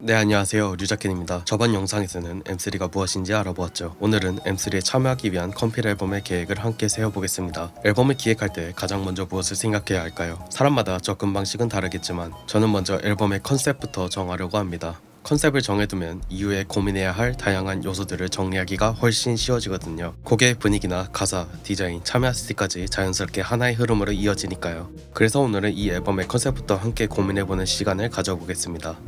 네, 안녕하세요. 류자켄입니다. 저번 영상에서는 M3가 무엇인지 알아보았죠. 오늘은 M3에 참여하기 위한 컴필 앨범의 계획을 함께 세워보겠습니다. 앨범을 기획할 때 가장 먼저 무엇을 생각해야 할까요? 사람마다 접근 방식은 다르겠지만 저는 먼저 앨범의 컨셉부터 정하려고 합니다. 컨셉을 정해두면 이후에 고민해야 할 다양한 요소들을 정리하기가 훨씬 쉬워지거든요. 곡의 분위기나 가사, 디자인, 참여 스틱까지 자연스럽게 하나의 흐름으로 이어지니까요. 그래서 오늘은 이 앨범의 컨셉부터 함께 고민해보는 시간을 가져보겠습니다.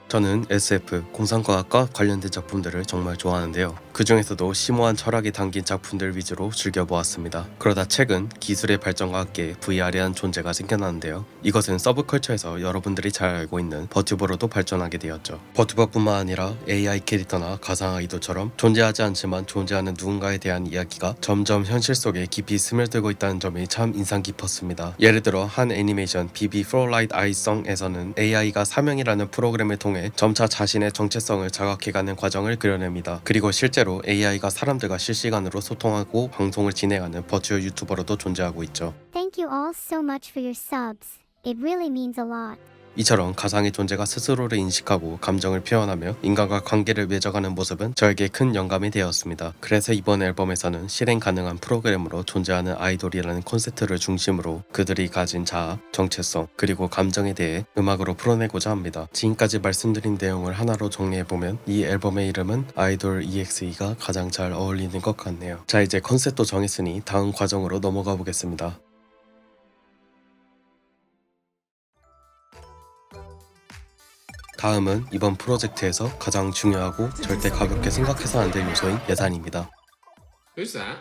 저는 SF, 공상과학과 관련된 작품들을 정말 좋아하는데요. 그 중에서도 심오한 철학이 담긴 작품들 위주로 즐겨보았습니다. 그러다 최근 기술의 발전과 함께 VR이란 존재가 생겨났는데요. 이것은 서브컬처에서 여러분들이 잘 알고 있는 버튜버로도 발전하게 되었죠. 버튜버뿐만 아니라 AI 캐릭터나 가상 아이돌처럼 존재하지 않지만 존재하는 누군가에 대한 이야기가 점점 현실 속에 깊이 스며들고 있다는 점이 참 인상 깊었습니다. 예를 들어 한 애니메이션 BB Fluorite Eye성에서는 AI가 사명이라는 프로그램을 통해 점차 자신의 정체성을 자각해가는 과정을 그려냅니다. 그리고 실제로 AI가 사람들과 실시간으로 소통하고 방송을 진행하는 버추얼 유튜버로도 존재하고 있죠. Thank you all so much for your subs. It really means a lot. 이처럼 가상의 존재가 스스로를 인식하고 감정을 표현하며 인간과 관계를 맺어가는 모습은 저에게 큰 영감이 되었습니다. 그래서 이번 앨범에서는 실행 가능한 프로그램으로 존재하는 아이돌이라는 콘셉트를 중심으로 그들이 가진 자아, 정체성, 그리고 감정에 대해 음악으로 풀어내고자 합니다. 지금까지 말씀드린 내용을 하나로 정리해보면 이 앨범의 이름은 아이돌 EXE가 가장 잘 어울리는 것 같네요. 자, 이제 컨셉도 정했으니 다음 과정으로 넘어가 보겠습니다. 다음은 이번 프로젝트에서 가장 중요하고 절대 가볍게 생각해서 안 될 요소인 예산입니다. Who's that?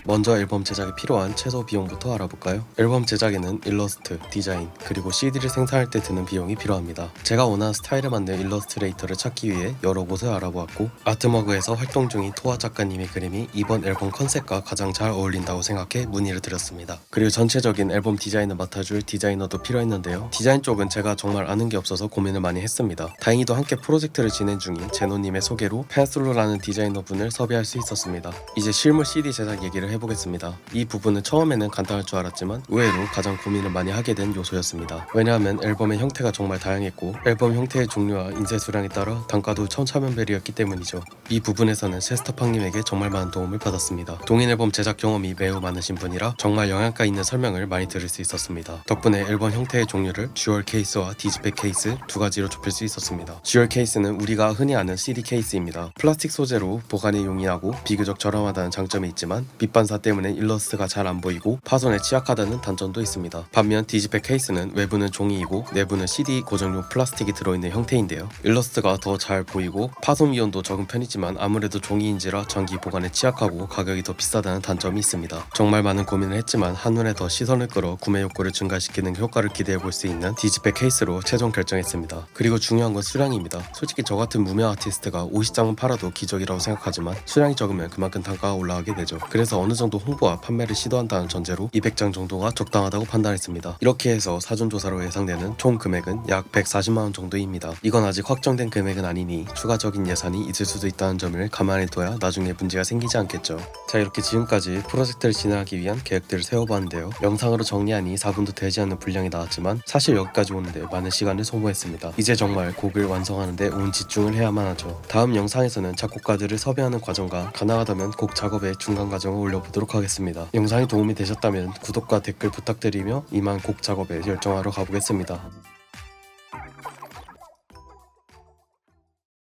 먼저 앨범 제작에 필요한 최소 비용부터 알아볼까요? 앨범 제작에는 일러스트, 디자인, 그리고 CD를 생산할 때 드는 비용이 필요합니다. 제가 원하는 스타일에 맞는 일러스트레이터를 찾기 위해 여러 곳을 알아보았고 아트머그에서 활동 중인 토아 작가님의 그림이 이번 앨범 컨셉과 가장 잘 어울린다고 생각해 문의를 드렸습니다. 그리고 전체적인 앨범 디자인을 맡아줄 디자이너도 필요했는데요. 디자인 쪽은 제가 정말 아는 게 없어서 고민을 많이 했습니다. 다행히도 함께 프로젝트를 진행 중인 제노님의 소개로 펜슬로라는 디자이너분을 섭외할 수 있었습니다. 이제 실물 CD 제작 얘기를 해보겠습니다. 이 부분은 처음에는 간단할 줄 알았지만 의외로 가장 고민을 많이 하게 된 요소였습니다. 왜냐하면 앨범의 형태가 정말 다양했고 앨범 형태의 종류와 인쇄 수량에 따라 단가도 천차만별이었기 때문이죠. 이 부분에서는 세스터팡님에게 정말 많은 도움을 받았습니다. 동인 앨범 제작 경험이 매우 많으신 분이라 정말 영양가 있는 설명을 많이 들을 수 있었습니다. 덕분에 앨범 형태의 종류를 듀얼 케이스와 디지팩 케이스 두 가지로 좁힐 수 있었습니다. 듀얼 케이스는 우리가 흔히 아는 CD 케이스입니다. 플라스틱 소재로 보관에 용이하고 비교적 저렴하다는 장점이 있지만 빛반사 때문에 일러스트가 잘 안 보이고 파손에 취약하다는 단점도 있습니다. 반면 디지팩 케이스는 외부는 종이이고 내부는 CD 고정용 플라스틱이 들어있는 형태인데요. 일러스트가 더 잘 보이고 파손 위험도 적은 편이지만 아무래도 종이인지라 장기 보관에 취약하고 가격이 더 비싸다는 단점이 있습니다. 정말 많은 고민을 했지만 한눈에 더 시선을 끌어 구매 욕구를 증가시키는 효과를 기대해볼 수 있는 디지팩 케이스로 최종 결정했습니다. 그리고 중요한 건 수량입니다. 솔직히 저 같은 무명 아티스트가 50장만 팔아도 기적이라고 생각하지만 수량이 적으면 그만큼 단가가 올라가게 되죠. 그래서 어느 정도 홍보와 판매를 시도한다는 전제로 200장 정도가 적당하다고 판단했습니다. 이렇게 해서 사전조사로 예상되는 총 금액은 약 140만원 정도입니다. 이건 아직 확정된 금액은 아니니 추가적인 예산이 있을 수도 있다는 점을 감안해 둬야 나중에 문제가 생기지 않겠죠. 자, 이렇게 지금까지 프로젝트를 진행하기 위한 계획들을 세워봤는데요. 영상으로 정리하니 4분도 되지 않는 분량이 나왔지만 사실 여기까지 오는데 많은 시간을 소모했습니다. 이제 정말 곡을 완성하는데 온 집중을 해야만 하죠. 다음 영상에서는 작곡가들을 섭외하는 과정과 가능하다면 곡 작업의 중간 과정을 올려보도록 하겠습니다. 영상이 도움이 되셨다면 구독과 댓글 부탁드리며 이만 곡 작업에 열정하러 가보겠습니다.